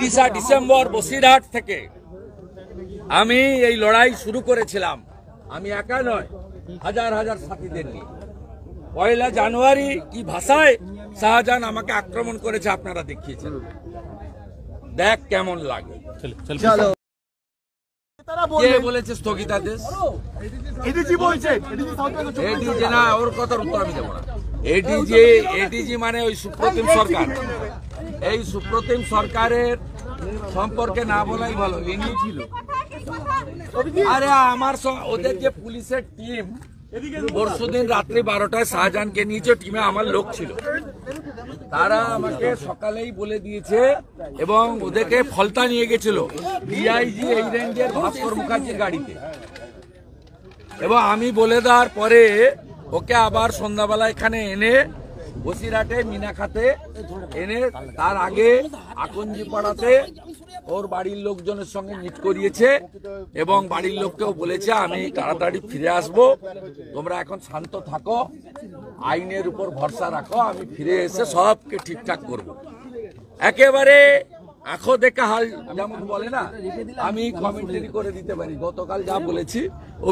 ৩০ December Basirhat থেকে আমি এই লড়াই শুরু করেছিলাম। আমি একা নয়, হাজার হাজার সাথীদের নিয়ে। ১ জানুয়ারি কি ভাষায় শাহজাহান আমাকে আক্রমণ করেছে আপনারা দেখিয়েছেন। দেখ কেমন লাগে। কে বলেছে স্থগিতাদেশ? এডিজি না, ওর কথার উত্তর আমি দেবো না। এডিজি মানে ওই সুপ্রতিম সরকার। এই সুপ্রতিম সরকারের সম্পর্কে না বলাই ভালো। ইনি ছিল, আরে আমার ওদের যে পুলিশের টিম পরশুদিন রাত্রি 12টায় শাহজাহানকে নিয়েছে, টিমে আমার লোক ছিল। তারা আমাকে সকালেই বলে দিয়েছে এবং ওদেরকে ফলতা নিয়ে গেছিল ডিআইজি এই রেঞ্জের ভাস্কর মুখার্জির গাড়িতে। এবং আমি বলে দেওয়ার পরে ওকে আবার সন্ধ্যাবেলা এখানে এনে বসিরহাটে মিনাখাতে এনে তার আগে আকঞ্জি পাড়াতে ওর বাড়ির লোকজনের সঙ্গে মিট করিয়েছে এবং বাড়ির লোককেও বলেছে আমি তাড়াতাড়ি ফিরে আসব, তোমরা এখন শান্ত থাকো, আইনের উপর ভরসা রাখো, আমি ফিরে এসে সবকে ঠিকঠাক করব। একেবারে আঁখো দেখা হাল যেমন বলে না, আমি কমেন্টারি করে দিতে পারি। গতকাল যা বলেছি ও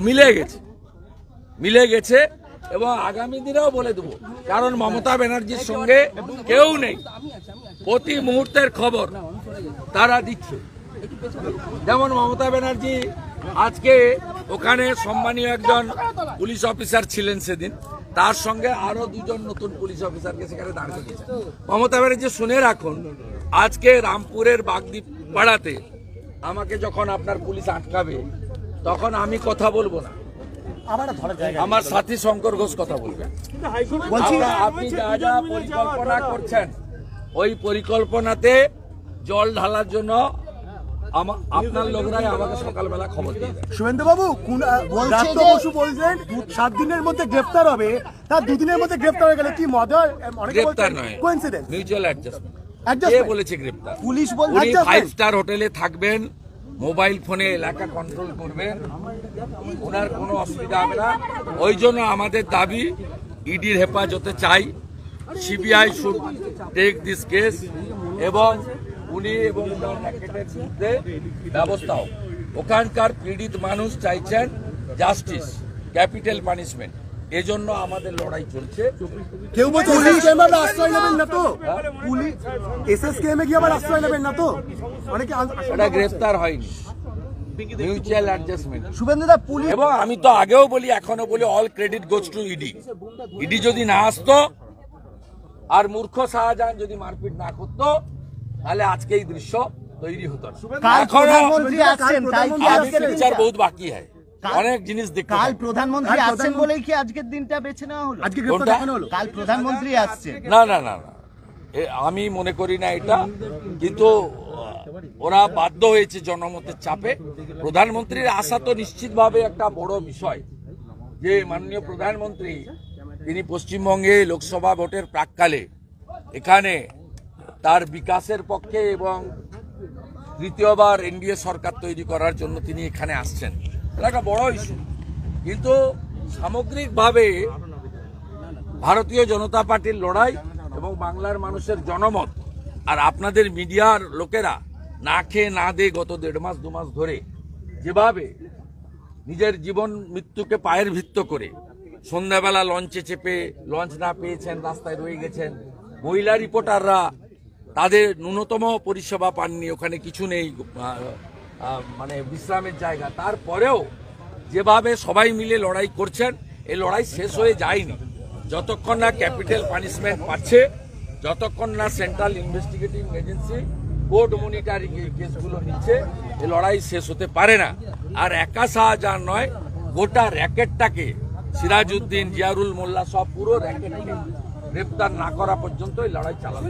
মিলে গেছে এবং আগামী দিনেও বলে দেবো, কারণ মমতা ব্যানার্জির সঙ্গে কেউ নেই। প্রতি মুহূর্তের খবর তারা দিচ্ছে। যেমন মমতা ব্যানার্জি আজকে ওখানে সম্মানীয় একজন পুলিশ অফিসার ছিলেন সেদিন, তার সঙ্গে আরো 2 জন নতুন পুলিশ অফিসারকে সেখানে দাঁড় করিয়েছে। মমতা ব্যানার্জি শুনে রাখুন, আজকে রামপুরের বাগদ্বীপ পাড়াতে আমাকে যখন আপনার পুলিশ আটকাবে তখন আমি কথা বলবো না, আমার সাথী শঙ্কর ঘোষ কথা বলবেন। আপনি যা যা পরিকল্পনা করছেন ওই পরিকল্পনাতে জল ঢালার জন্য আপনার লোকরাই আমাকে সকালবেলা খবর দিয়ে দেয়। শুভেন্দু বাবু বলছেন 7 দিনের মধ্যে গ্রেফতার হবে, তার 2 দিনের মধ্যে গ্রেফতার হয়ে গেলে কি মজার? গ্রেফতার নয়, মিউচুয়াল অ্যাডজাস্টমেন্ট। কে বলেছে গ্রেফতার? পুলিশ বলছে 5 স্টার হোটেলে থাকবেন, মোবাইল ফোনে এলাকা কন্ট্রোল করবেন, ওনার কোনো অসুবিধা হবে না। ওই জন্য আমাদের দাবি ইডির হেফাজতে চাই, CBI should take this case এবং উনি এবং ব্যবস্থা হোক। ওখানকার পীড়িত মানুষ চাইছেন জাস্টিস, ক্যাপিটাল পানিশমেন্ট। এজন্য আমাদের লড়াই চলছে। কেউ বলছে আশ্রয় নেবেন না তো, এসএসকেএমে গিয়ে আবার আশ্রয় নেবেন না তো? অনেকে এটা গ্রেফতার হয়নি, মিউচুয়াল অ্যাডজাস্টমেন্ট। শুভেন্দুদা পুলিশ, এবং আমি তো আগেও বলি এখনো বলি, all credit goes to ED. ED যদি না আসতো আর মূর্খ শাহজাহান যদি মারপিট না করতো তাহলে আজকে এই দৃশ্য তৈরি হতো না। বিচার বহুত বাকি হয়, অনেক জিনিস দেখতে। কাল প্রধানমন্ত্রী আসছেন বলেই কি আজকের দিনটা বেছে নেওয়া হলো? কাল প্রধানমন্ত্রী আসছেন। না, আমি মনে করি না এটা, কিন্তু ওরা বাধ্য হয়েছে জনমতের চাপে। প্রধানমন্ত্রীর আসা তো নিশ্চিতভাবে একটা বড় বিষয়, যে মাননীয় প্রধানমন্ত্রী তিনি পশ্চিমবঙ্গে লোকসভা ভোটের প্রাক্কালে এখানে তার বিকাশের পক্ষে এবং তৃতীয়বার এনডিএ সরকার তৈরি করার জন্য তিনি এখানে আসছেন। এটা একটা বড় ইস্যু। কিন্তু সামগ্রিকভাবে ভারতীয় জনতা পার্টির লড়াই এবং বাংলার মানুষের জনমত আর আপনাদের মিডিয়ার লোকেরা না খেয়ে না দিয়ে গত 1.5 মাস 2 মাস ধরে যেভাবে নিজের জীবন মৃত্যুকে পায়ের ভিত্ত করে সন্ধ্যাবেলা লঞ্চে চেপে লঞ্চ না পেয়েছেন, রাস্তায় রয়ে গেছেন, মহিলা রিপোর্টাররা তাদের ন্যূনতম পরিষেবা পাননি, ওখানে কিছু নেই মানে বিশ্রামের জায়গা, তারপরেও যেভাবে সবাই মিলে লড়াই করছেন, এই লড়াই শেষ হয়ে যায়নি যতক্ষণ না ক্যাপিটাল পানিশমেন্ট পাচ্ছে, যতক্ষণ না central investigating agency court monitoring কেসগুলো নিচ্ছে, এই লড়াই শেষ হতে পারে না। আর একা শাহজাহান নয়, গোটা র্যাকেটটাকে সিরাজউদ্দিন, জিয়ারুল মোল্লা সব পুরো র্যাকেটকে গ্রেপ্তার না করা পর্যন্ত এই লড়াই চালাবে।